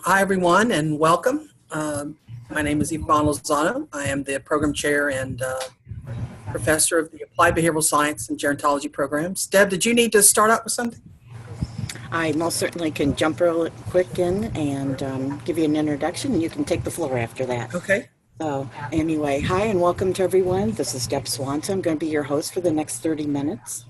Hi, everyone, and welcome. My name is Yvonne Lozano. I am the program chair and professor of the Applied Behavioral Science and Gerontology programs. Deb, did you need to start out with something? I most certainly can jump real quick in and give you an introduction, and you can take the floor after that. Okay. So anyway, hi and welcome to everyone. This is Deb Swanson. I'm going to be your host for the next 30 minutes.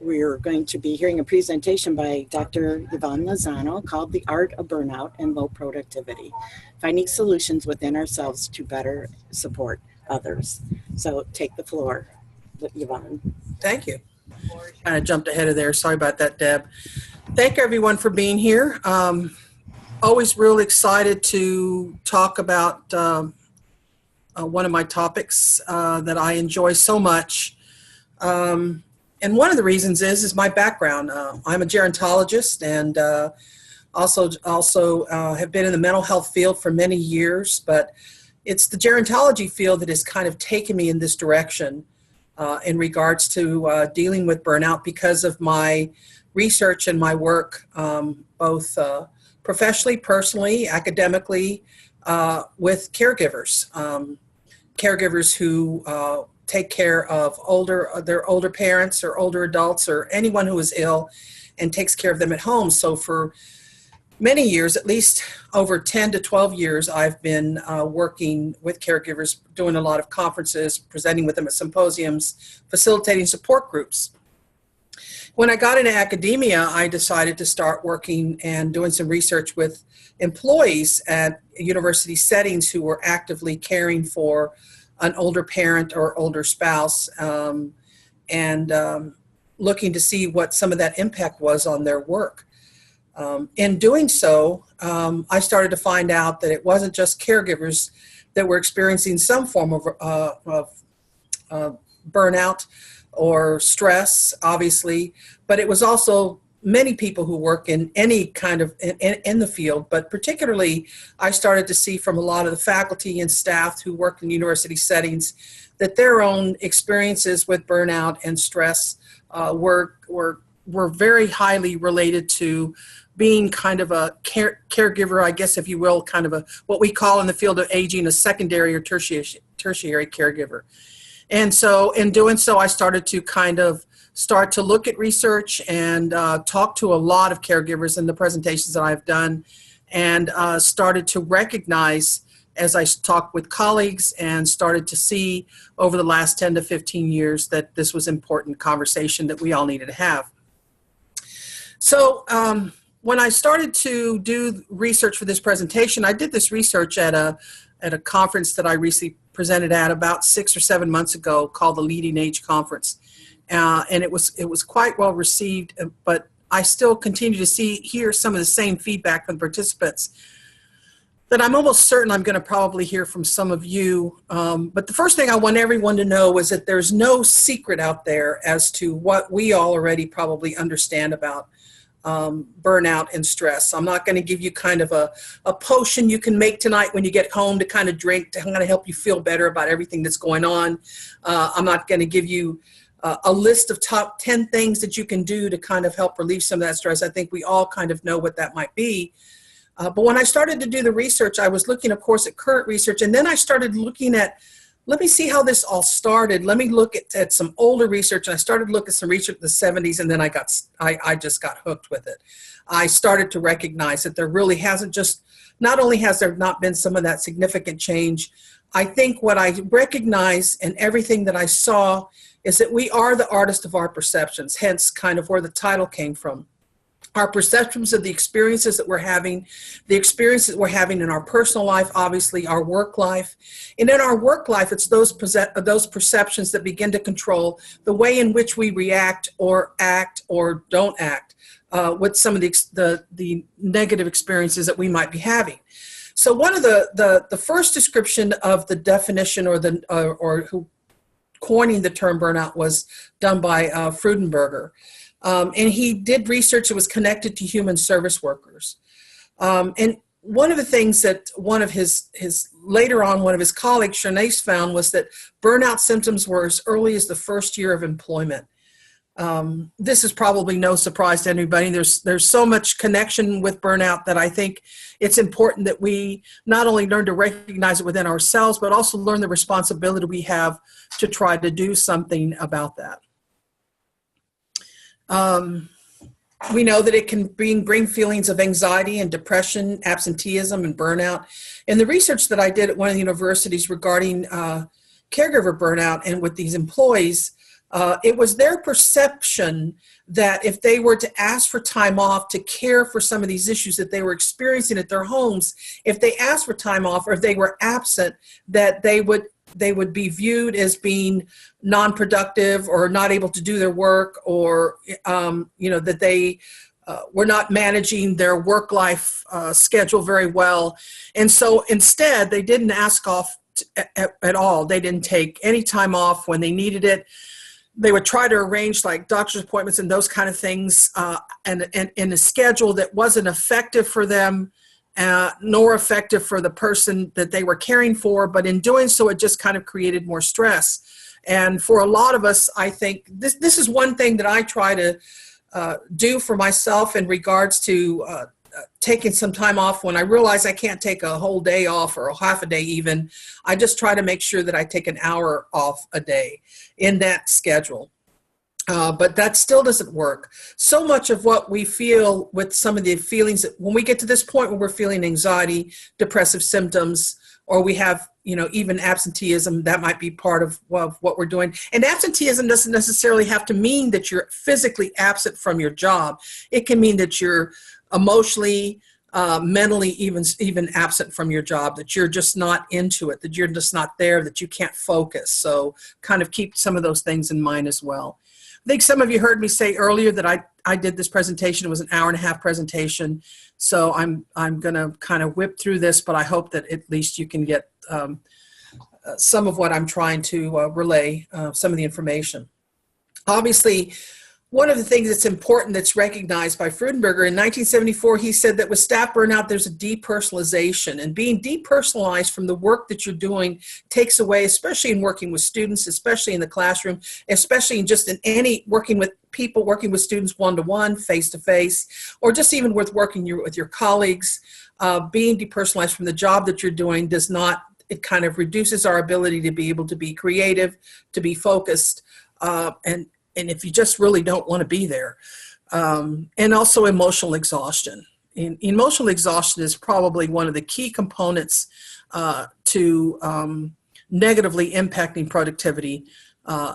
We're going to be hearing a presentation by Dr. Yvonne Lozano called The Art of Burnout and Low Productivity, Finding Solutions Within Ourselves to Better Support Others. So take the floor, Yvonne. Thank you. Kind of jumped ahead of there. Sorry about that, Deb. Thank everyone for being here. Always really excited to talk about one of my topics that I enjoy so much. And one of the reasons is my background. I'm a gerontologist and also have been in the mental health field for many years, but it's the gerontology field that has kind of taken me in this direction in regards to dealing with burnout because of my research and my work, both professionally, personally, academically, with caregivers. Caregivers who take care of their older parents or older adults or anyone who is ill and takes care of them at home. So for many years, at least over 10 to 12 years, I've been working with caregivers, doing a lot of conferences, presenting with them at symposiums, facilitating support groups. When I got into academia, I decided to start working and doing some research with employees at university settings who were actively caring for an older parent or older spouse, and looking to see what some of that impact was on their work. In doing so, I started to find out that it wasn't just caregivers that were experiencing some form of burnout or stress, obviously, but it was also many people who work in any kind of in the field, but particularly I started to see from a lot of the faculty and staff who work in university settings that their own experiences with burnout and stress were very highly related to being kind of a caregiver, I guess, if you will, kind of a what we call in the field of aging a secondary or tertiary caregiver. And so in doing so, I started to kind of start to look at research and talk to a lot of caregivers in the presentations that I've done, and started to recognize as I talked with colleagues and started to see over the last 10 to 15 years that this was important conversation that we all needed to have. So when I started to do research for this presentation, I did this research at a conference that I recently presented at about 6 or 7 months ago called the Leading Age Conference. And it was quite well received, but I still continue to hear some of the same feedback from the participants that I'm almost certain I'm going to probably hear from some of you. But the first thing I want everyone to know is that there's no secret out there as to what we all already probably understand about burnout and stress. I'm not going to give you kind of a potion you can make tonight when you get home to kind of drink to kind of help you feel better about everything that's going on. I'm not going to give you a list of top 10 things that you can do to kind of help relieve some of that stress. I think we all kind of know what that might be. But when I started to do the research, I was looking, of course, at current research, and then I started looking at, let me see how this all started. Let me look at some older research, and I started to look at some research in the 70s, and then I just got hooked with it. I started to recognize that there really hasn't not only has there not been some of that significant change, I think what I recognize and everything that I saw is that we are the artist of our perceptions, hence kind of where the title came from. Our perceptions of the experiences that we're having, the experiences we're having in our personal life, obviously our work life. And in our work life, it's those perceptions that begin to control the way in which we react or act or don't act with some of the negative experiences that we might be having. So one of the first description of the definition or who coining the term burnout was done by Freudenberger. And he did research that was connected to human service workers. And one of the things that one of his colleagues, Charnace, found was that burnout symptoms were as early as the first year of employment. This is probably no surprise to anybody. There's so much connection with burnout that I think it's important that we not only learn to recognize it within ourselves, but also learn the responsibility we have to try to do something about that. We know that it can bring feelings of anxiety and depression, absenteeism, and burnout. In the research that I did at one of the universities regarding caregiver burnout and with these employees, it was their perception that if they were to ask for time off to care for some of these issues that they were experiencing at their homes, if they asked for time off or if they were absent, that they would be viewed as being non-productive or not able to do their work, or that they were not managing their work-life schedule very well. And so instead, they didn't ask off at all. They didn't take any time off when they needed it. They would try to arrange like doctor's appointments and those kind of things, and in a schedule that wasn't effective for them, nor effective for the person that they were caring for. But in doing so, it just kind of created more stress. And for a lot of us, I think this is one thing that I try to do for myself in regards to taking some time off. When I realize I can't take a whole day off or a half a day even, I just try to make sure that I take an hour off a day in that schedule. But that still doesn't work. So much of what we feel with some of the feelings that when we get to this point where we're feeling anxiety, depressive symptoms, or we have, even absenteeism, that might be part of what we're doing. And absenteeism doesn't necessarily have to mean that you're physically absent from your job. It can mean that you're emotionally, mentally even absent from your job, that you're just not into it, that you're just not there, that you can't focus. So kind of keep some of those things in mind as well. I think some of you heard me say earlier that I did this presentation. It was an hour-and-a-half presentation. So I'm going to kind of whip through this, but I hope that at least you can get some of what I'm trying to relay, some of the information. Obviously, one of the things that's important that's recognized by Freudenberger in 1974, he said that with staff burnout, there's a depersonalization, and being depersonalized from the work that you're doing takes away, especially in working with students, especially in the classroom, especially in just in any working with people, working with students one-to-one, face-to-face, or just even with working with your colleagues. Being depersonalized from the job that you're doing does not, it kind of reduces our ability to be able to be creative, to be focused, and if you just really don't want to be there. And also emotional exhaustion. Emotional exhaustion is probably one of the key components to negatively impacting productivity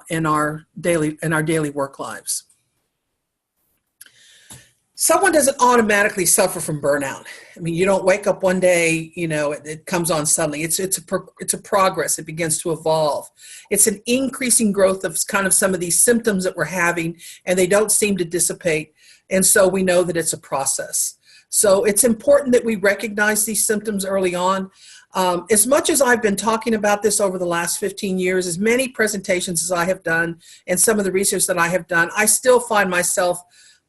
in our daily work lives. Someone doesn't automatically suffer from burnout. I mean, you don't wake up one day, it comes on suddenly. It's a progress. It begins to evolve. It's an increasing growth of kind of some of these symptoms that we're having, and they don't seem to dissipate. And so we know that it's a process. So it's important that we recognize these symptoms early on. As much as I've been talking about this over the last 15 years, as many presentations as I have done, and some of the research that I have done, I still find myself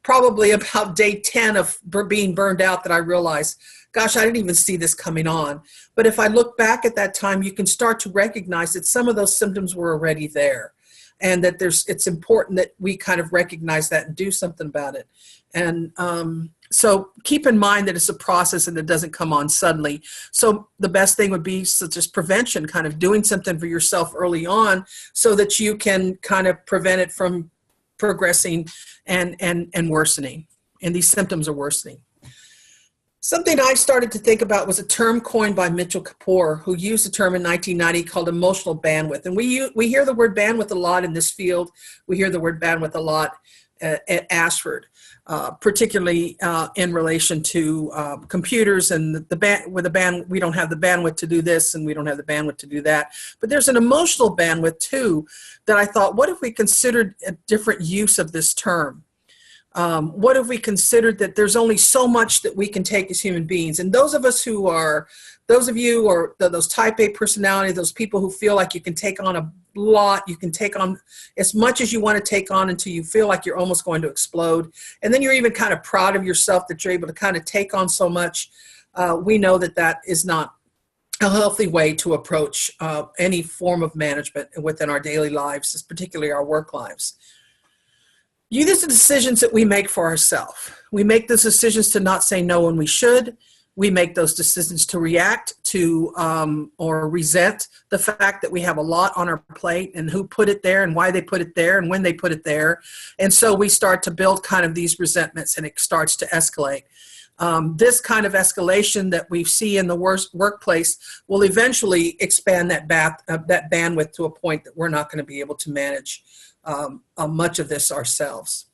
probably about day 10 of being burned out that I realized, gosh, I didn't even see this coming on. But if I look back at that time, you can start to recognize that some of those symptoms were already there, and that it's important that we kind of recognize that and do something about it. And so keep in mind that it's a process and it doesn't come on suddenly. So the best thing would be such as prevention, kind of doing something for yourself early on so that you can kind of prevent it from progressing and worsening, and these symptoms are worsening. Something I started to think about was a term coined by Mitchell Kapoor, who used a term in 1990 called emotional bandwidth. And we hear the word bandwidth a lot in this field. We hear the word bandwidth a lot at Ashford, particularly in relation to computers and we don't have the bandwidth to do this and we don't have the bandwidth to do that. But there's an emotional bandwidth too that I thought, what if we considered a different use of this term? What if we considered that there's only so much that we can take as human beings? And those of you or those type A personality, those people who feel like you can take on a lot, you can take on as much as you want to take on until you feel like you're almost going to explode. And then you're even kind of proud of yourself that you're able to kind of take on so much. We know that that is not a healthy way to approach any form of management within our daily lives, particularly our work lives. These are the decisions that we make for ourselves. We make those decisions to not say no when we should. We make those decisions to react to or resent the fact that we have a lot on our plate and who put it there and why they put it there and when they put it there. And so we start to build kind of these resentments and it starts to escalate. This kind of escalation that we see in the workplace will eventually expand that bandwidth to a point that we're not going to be able to manage much of this ourselves.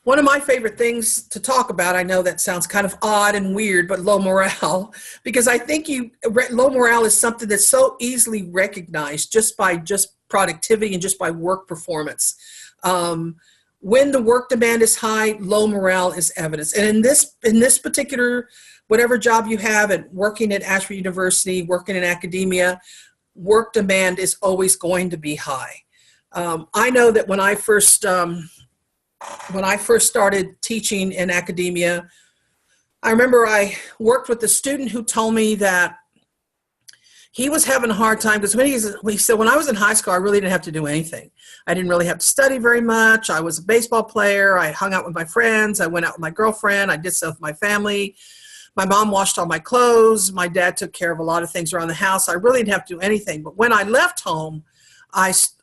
One of my favorite things to talk about, I know that sounds kind of odd and weird, but low morale, because I think low morale is something that's so easily recognized just by productivity and just by work performance. When the work demand is high, low morale is evidence. And in this particular, whatever job you have, and working at Ashford University, working in academia, work demand is always going to be high. I know that when I first started teaching in academia, I remember I worked with a student who told me that he was having a hard time because he said, when I was in high school, I really didn't have to do anything. I didn't really have to study very much. I was a baseball player. I hung out with my friends. I went out with my girlfriend. I did stuff with my family. My mom washed all my clothes. My dad took care of a lot of things around the house. I really didn't have to do anything. But when I left home,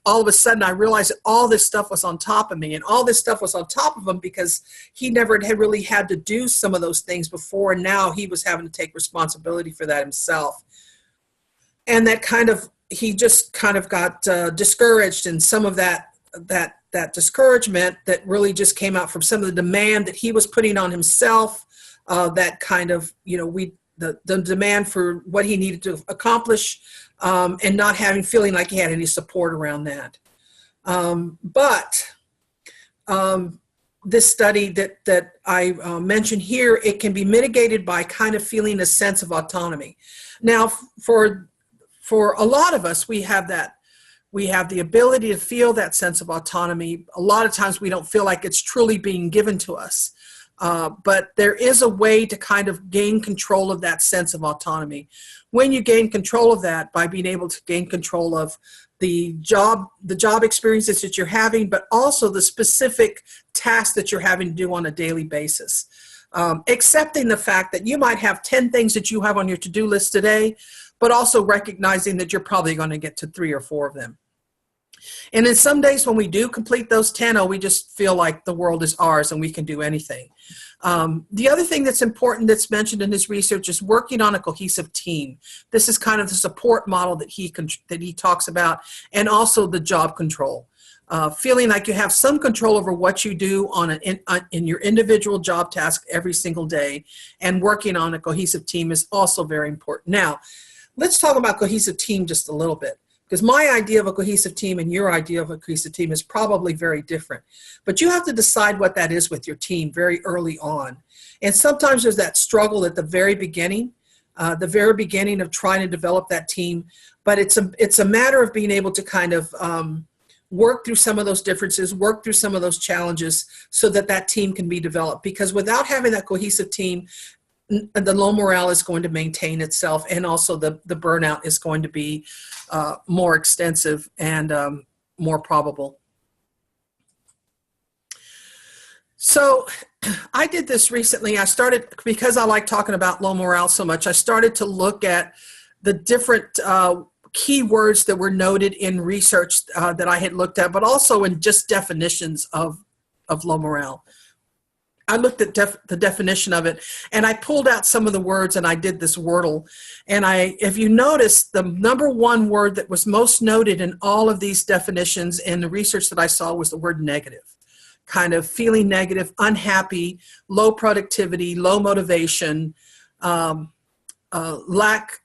all of a sudden I realized that all this stuff was on top of me, and all this stuff was on top of him because he never had really had to do some of those things before, and now he was having to take responsibility for that himself. And he just kind of got discouraged, and some of that discouragement that really just came out from some of the demand that he was putting on himself, that kind of, the demand for what he needed to accomplish, and not feeling like he had any support around that. But this study that I mentioned here, it can be mitigated by kind of feeling a sense of autonomy. Now, for a lot of us, we have that. We have the ability to feel that sense of autonomy. A lot of times we don't feel like it's truly being given to us. But there is a way to kind of gain control of that sense of autonomy. When you gain control of that by being able to gain control of the job experiences that you're having, but also the specific tasks that you're having to do on a daily basis. Accepting the fact that you might have 10 things that you have on your to-do list today, but also recognizing that you're probably going to get to 3 or 4 of them. And then some days when we do complete those 10, we just feel like the world is ours and we can do anything. The other thing that's important that's mentioned in his research is working on a cohesive team. This is kind of the support model that he talks about, and also the job control. Feeling like you have some control over what you do in your individual job task every single day, and working on a cohesive team is also very important. Now, let's talk about cohesive team just a little bit. Because my idea of a cohesive team and your idea of a cohesive team is probably very different. But you have to decide what that is with your team very early on. And sometimes there's that struggle at the very beginning of trying to develop that team. But it's a matter of being able to kind of work through some of those differences, work through some of those challenges so that team can be developed. Because without having that cohesive team, the low morale is going to maintain itself, and also the burnout is going to be more extensive and more probable. So I did this recently. I started, because I like talking about low morale so much, I started to look at the different keywords that were noted in research that I had looked at, but also in just definitions of low morale. I looked at the definition of it, and I pulled out some of the words, and I did this Wordle. And if you notice, the number one word that was most noted in all of these definitions in the research that I saw was the word negative. Kind of feeling negative, unhappy, low productivity, low motivation, lack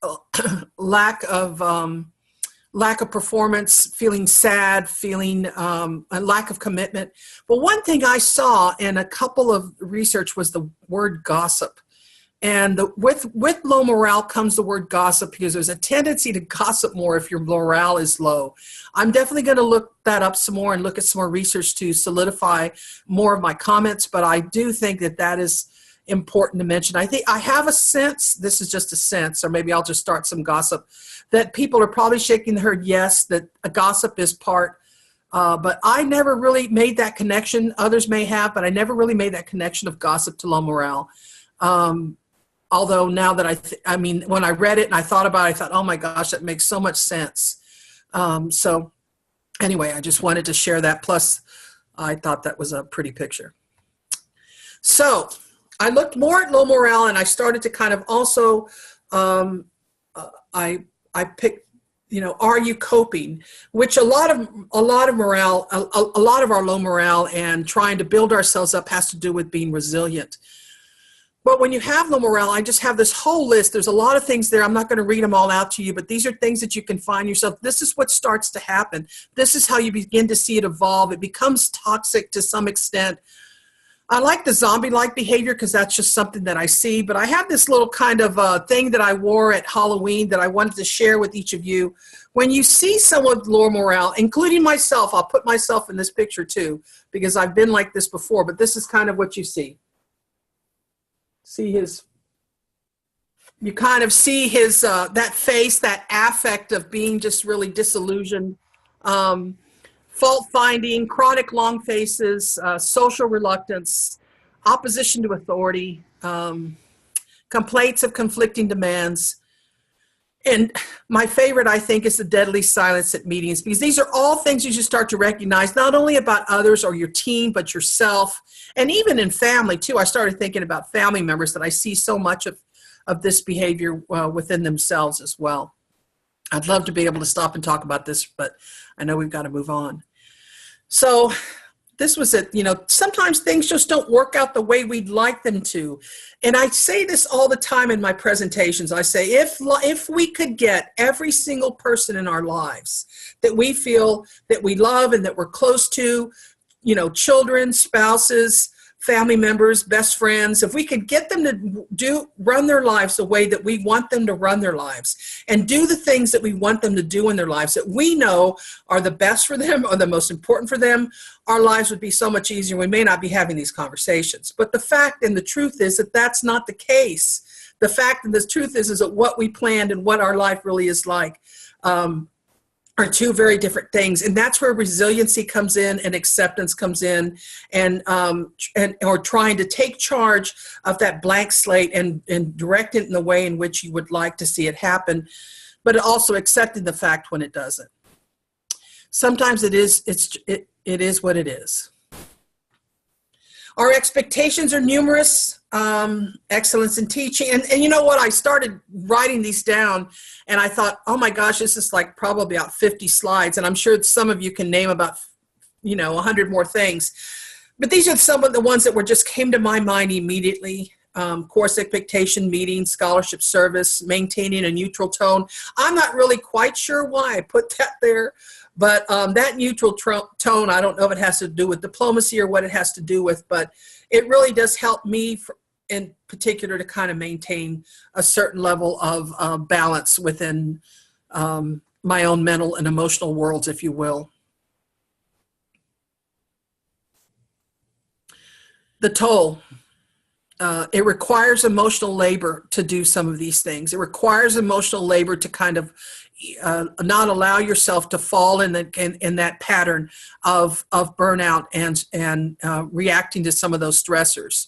of performance, feeling sad, feeling a lack of commitment. But one thing I saw in a couple of research was the word gossip. And with low morale comes the word gossip, because there's a tendency to gossip more if your morale is low. I'm definitely going to look that up some more and look at some more research to solidify more of my comments, but I do think that is important to mention. I think I have a sense, this is just a sense, or maybe I'll just start some gossip, that people are probably shaking their head yes, that a gossip is part But I never really made that connection. Others may have, but I never really made that connection of gossip to low morale. Although now that I mean, when I read it and I thought about it, I thought, oh my gosh, that makes so much sense. So anyway, I just wanted to share that. Plus, I thought that was a pretty picture. So I looked more at low morale, and I started to kind of also, I picked, you know, are you coping? Which a lot of morale, a lot of our low morale and trying to build ourselves up has to do with being resilient. But when you have low morale, I just have this whole list. There's a lot of things there. I'm not going to read them all out to you, but these are things that you can find yourself. This is what starts to happen. This is how you begin to see it evolve. It becomes toxic to some extent. I like the zombie-like behavior because that's just something that I see. But I have this little kind of thing that I wore at Halloween that I wanted to share with each of you. When you see someone with low morale, including myself, I'll put myself in this picture too, because I've been like this before, but this is kind of what you see. See his, you kind of see his, that face, that affect of being just really disillusioned. Fault finding, chronic long faces, social reluctance, opposition to authority, complaints of conflicting demands. And my favorite, I think, is the deadly silence at meetings, because these are all things you should start to recognize, not only about others or your team, but yourself. And even in family, too. I started thinking about family members that I see so much of this behavior within themselves as well. I'd love to be able to stop and talk about this, but I know we've got to move on. So this was it. You know, sometimes things just don't work out the way we'd like them to. And I say this all the time in my presentations. I say, if we could get every single person in our lives that we feel that we love and that we're close to, you know, children, spouses, family members, best friends, if we could get them to run their lives the way that we want them to run their lives and do the things that we want them to do in their lives that we know are the best for them or the most important for them, our lives would be so much easier. We may not be having these conversations. But the fact and the truth is that that's not the case. The fact and the truth is that what we planned and what our life really is like are two very different things. And that's where resiliency comes in and acceptance comes in, and or trying to take charge of that blank slate and direct it in the way in which you would like to see it happen, but also accepting the fact when it doesn't. Sometimes it is what it is. Our expectations are numerous, excellence in teaching. And you know what? I started writing these down and I thought, oh my gosh, this is like probably about 50 slides. And I'm sure some of you can name about, 100 more things. But these are some of the ones that just came to my mind immediately. Course expectation, meetings, scholarship service, maintaining a neutral tone. I'm not really quite sure why I put that there. But that neutral tone, I don't know if it has to do with diplomacy or what it has to do with, but it really does help me in particular to kind of maintain a certain level of balance within my own mental and emotional worlds, if you will. The toll. It requires emotional labor to do some of these things. It requires emotional labor to kind of not allow yourself to fall in that pattern of burnout and reacting to some of those stressors.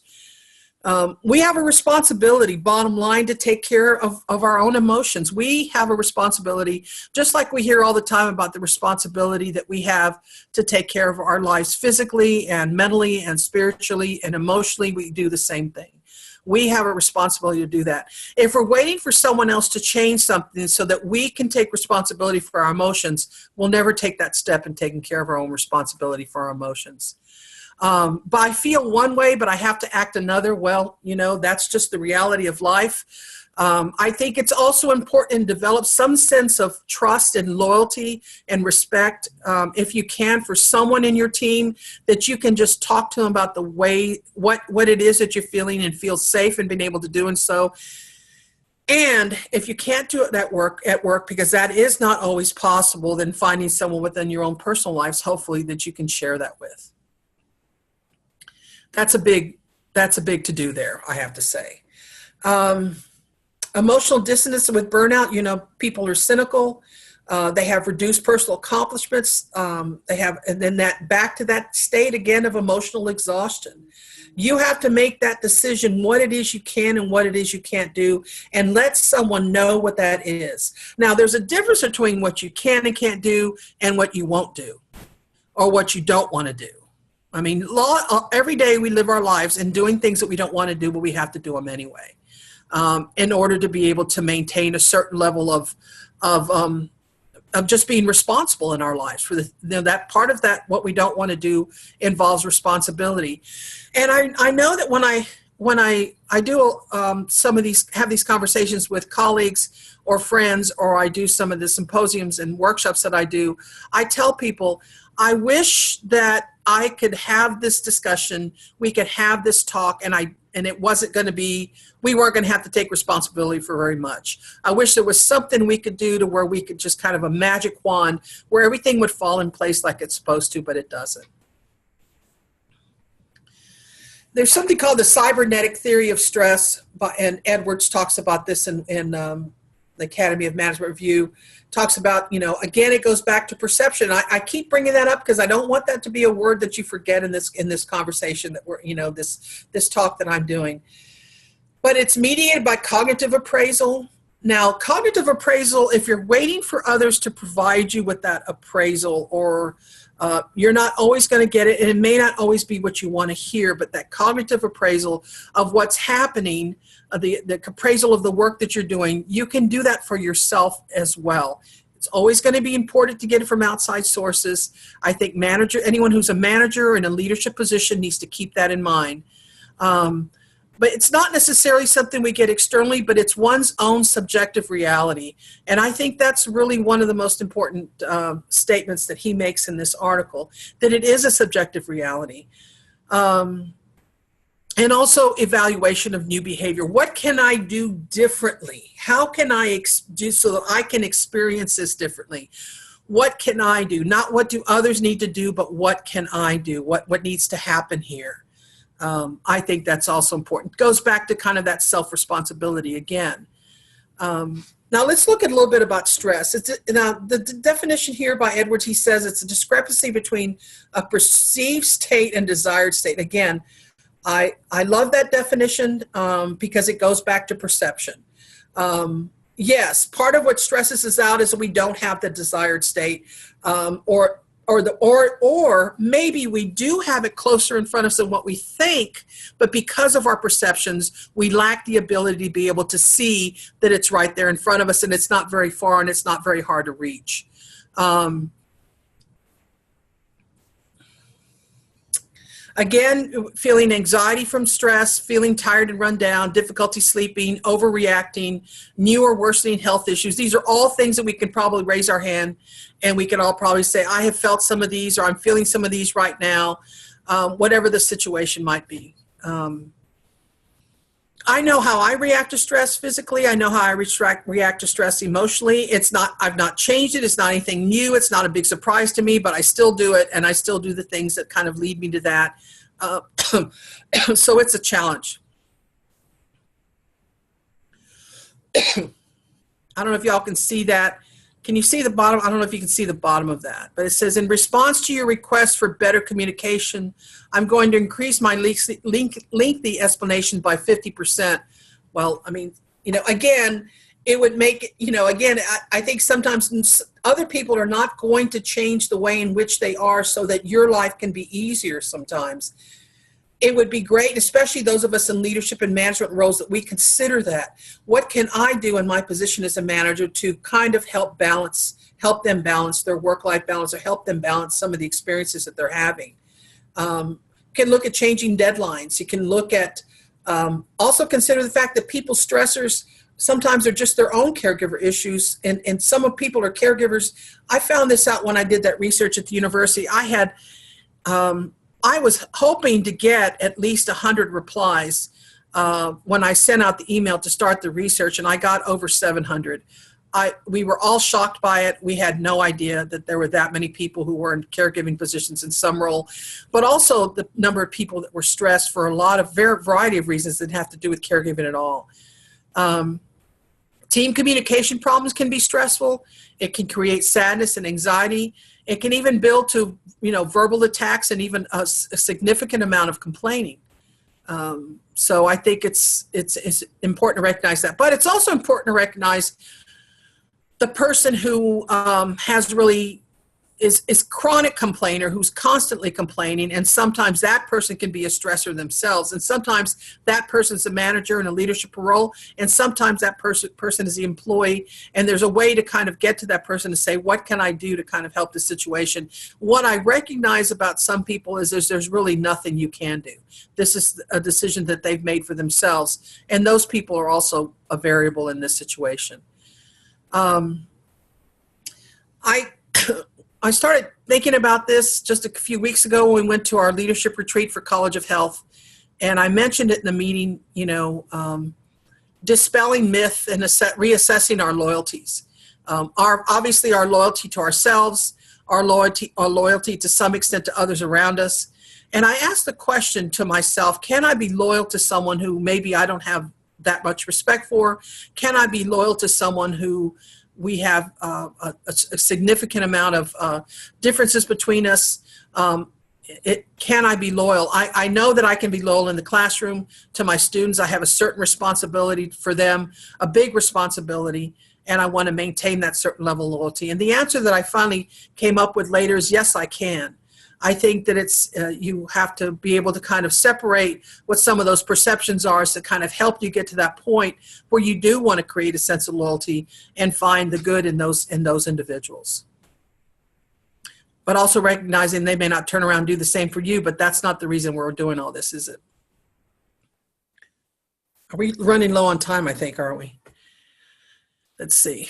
We have a responsibility, bottom line, to take care of our own emotions. We have a responsibility, just like we hear all the time about the responsibility that we have to take care of our lives physically and mentally and spiritually and emotionally. We do the same thing. We have a responsibility to do that. If we're waiting for someone else to change something so that we can take responsibility for our emotions, we'll never take that step in taking care of our own responsibility for our emotions. But I feel one way, but I have to act another. Well, that's just the reality of life. I think it's also important to develop some sense of trust and loyalty and respect, if you can, for someone in your team, that you can just talk to them about the way, what it is that you're feeling and feel safe in being able to do so. And if you can't do it at work, because that is not always possible, then finding someone within your own personal lives, hopefully, that you can share that with. That's a big to-do there, I have to say. Emotional dissonance with burnout, people are cynical. They have reduced personal accomplishments. They have, and then that back to that state again of emotional exhaustion. You have to make that decision, what it is you can and what it is you can't do, and let someone know what that is. Now, there's a difference between what you can and can't do and what you won't do, or what you don't want to do. I mean, every day we live our lives and doing things that we don't want to do, but we have to do them anyway, in order to be able to maintain a certain level of just being responsible in our lives. For that part of that, what we don't want to do involves responsibility. And I know that when I do some of these, have these conversations with colleagues or friends, or I do some of the symposiums and workshops that I do, I tell people, I wish that I could have this discussion, we could have this talk, and it wasn't going to be, we weren't going to have to take responsibility for very much. I wish there was something we could do to where we could just kind of a magic wand where everything would fall in place like it's supposed to, but it doesn't. There's something called the cybernetic theory of stress, and Edwards talks about this in the Academy of Management Review. Talks about, again, it goes back to perception. I keep bringing that up because I don't want that to be a word that you forget in this conversation that we're, this talk that I'm doing. But it's mediated by cognitive appraisal. Now, cognitive appraisal, if you're waiting for others to provide you with that appraisal, or you're not always going to get it, and it may not always be what you want to hear, but that cognitive appraisal of what's happening, the appraisal of the work that you're doing, you can do that for yourself as well. It's always going to be important to get it from outside sources. I think anyone who's a manager in a leadership position needs to keep that in mind. But it's not necessarily something we get externally, but it's one's own subjective reality. And I think that's really one of the most important statements that he makes in this article, that it is a subjective reality. And also evaluation of new behavior. What can I do differently? How can I do so that I can experience this differently? What can I do? Not what do others need to do, but what can I do? What needs to happen here? I think that's also important. It goes back to kind of that self-responsibility again. Now let's look at a little bit about stress. Now the definition here by Edwards, he says it's a discrepancy between a perceived state and desired state. Again, I love that definition because it goes back to perception. Yes, part of what stresses us out is that we don't have the desired state, or maybe we do have it closer in front of us than what we think, but because of our perceptions, we lack the ability to be able to see that it's right there in front of us, and it's not very far and it's not very hard to reach. Again, feeling anxiety from stress, feeling tired and run down, difficulty sleeping, overreacting, new or worsening health issues. These are all things that we can probably raise our hand and we can all probably say, I have felt some of these, or I'm feeling some of these right now, whatever the situation might be. I know how I react to stress physically. I know how I react to stress emotionally. I've not changed it. It's not anything new. It's not a big surprise to me, but I still do it, and I still do the things that kind of lead me to that. So it's a challenge. I don't know if y'all can see that. Can you see the bottom? I don't know if you can see the bottom of that, but it says, in response to your request for better communication, I'm going to increase my lengthy explanation by 50%. Well, I mean, again, it would make it, again, I think sometimes other people are not going to change the way in which they are so that your life can be easier sometimes. It would be great, especially those of us in leadership and management roles, that we consider that. What can I do in my position as a manager to kind of help them balance their work-life balance, or help them balance some of the experiences that they're having? You can look at changing deadlines. You can look at, also consider the fact that people's stressors sometimes are just their own caregiver issues, and some of people are caregivers. I found this out when I did that research at the university. I was hoping to get at least 100 replies when I sent out the email to start the research, and I got over 700. We were all shocked by it. We had no idea that there were that many people who were in caregiving positions in some role, but also the number of people that were stressed for a lot of variety of reasons that have to do with caregiving at all. Team communication problems can be stressful. It can create sadness and anxiety. It can even build to, verbal attacks and even a significant amount of complaining. So I think it's important to recognize that. But it's also important to recognize the person who has really is chronic complainer, who's constantly complaining, and sometimes that person can be a stressor themselves, and sometimes that person's a manager in a leadership role, and sometimes that person is the employee, and there's a way to kind of get to that person to say, what can I do to kind of help the situation? What I recognize about some people is there's really nothing you can do. This is a decision that they've made for themselves, and those people are also a variable in this situation. I started thinking about this just a few weeks ago when we went to our leadership retreat for College of Health. And I mentioned it in the meeting, dispelling myth and reassessing our loyalties. Obviously our loyalty to ourselves, our loyalty to some extent to others around us. And I asked the question to myself, can I be loyal to someone who maybe I don't have that much respect for? Can I be loyal to someone who we have a significant amount of differences between us? Can I be loyal? I know that I can be loyal in the classroom to my students. I have a certain responsibility for them, a big responsibility, and I want to maintain that certain level of loyalty. And the answer that I finally came up with later is yes, I can. I think that it's you have to be able to kind of separate what some of those perceptions are to kind of help you get to that point where you do want to create a sense of loyalty and find the good in those individuals. But also recognizing they may not turn around and do the same for you, but that's not the reason we're doing all this, is it? Are we running low on time, I think, aren't we? Let's see.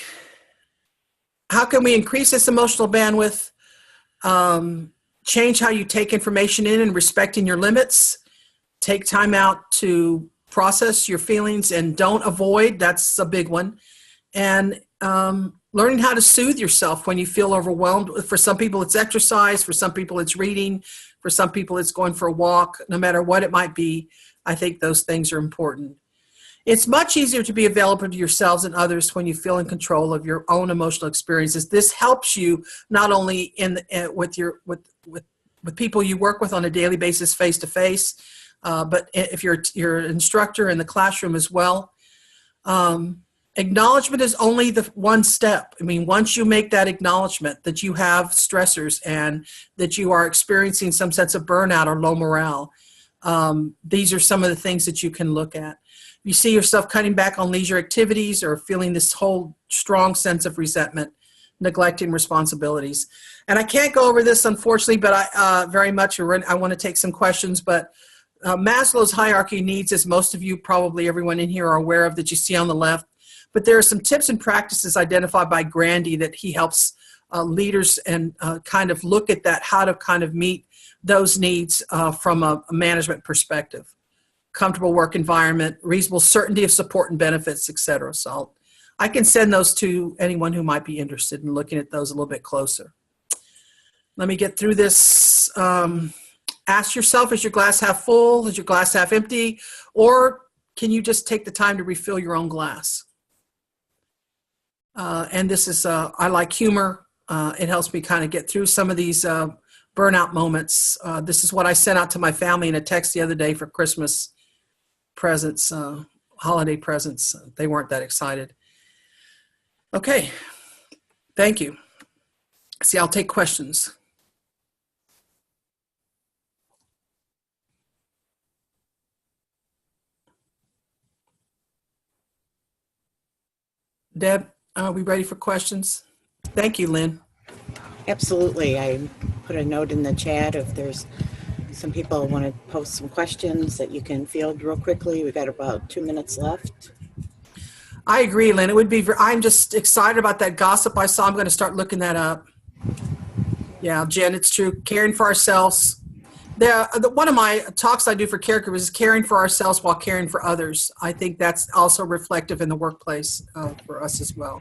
How can we increase this emotional bandwidth? Change how you take information in and respecting your limits. Take time out to process your feelings and don't avoid. That's a big one. And learning how to soothe yourself when you feel overwhelmed. For some people, it's exercise. For some people, it's reading. For some people, it's going for a walk. No matter what it might be, I think those things are important. It's much easier to be available to yourselves and others when you feel in control of your own emotional experiences. This helps you not only with people you work with on a daily basis, face to face, but if you're an instructor in the classroom as well. Acknowledgement is only the one step. I mean, once you make that acknowledgement that you have stressors and that you are experiencing some sense of burnout or low morale, these are some of the things that you can look at. You see yourself cutting back on leisure activities or feeling this whole strong sense of resentment, neglecting responsibilities. And I can't go over this, unfortunately, but I want to take some questions. But Maslow's hierarchy of needs, as most of you, probably everyone in here are aware of, that you see on the left. But there are some tips and practices identified by Grandy that he helps leaders and kind of look at that, how to kind of meet those needs from a management perspective. Comfortable work environment, reasonable certainty of support and benefits, etc. So I can send those to anyone who might be interested in looking at those a little bit closer. Let me get through this. Ask yourself, is your glass half full? Is your glass half empty? Or can you just take the time to refill your own glass? And this is, I like humor. It helps me kind of get through some of these burnout moments. This is what I sent out to my family in a text the other day for Christmas presents, holiday presents. They weren't that excited. Okay, thank you. See, I'll take questions. Deb, are we ready for questions? Thank you, Lynn. Absolutely. I put a note in the chat if there's some people want to post some questions that you can field real quickly. We've got about 2 minutes left. I agree, Lynn. It would be, I'm just excited about that gossip I saw. I'm going to start looking that up. Yeah, Jen, it's true. Caring for ourselves. One of my talks I do for caregivers is caring for ourselves while caring for others. I think that's also reflective in the workplace for us as well.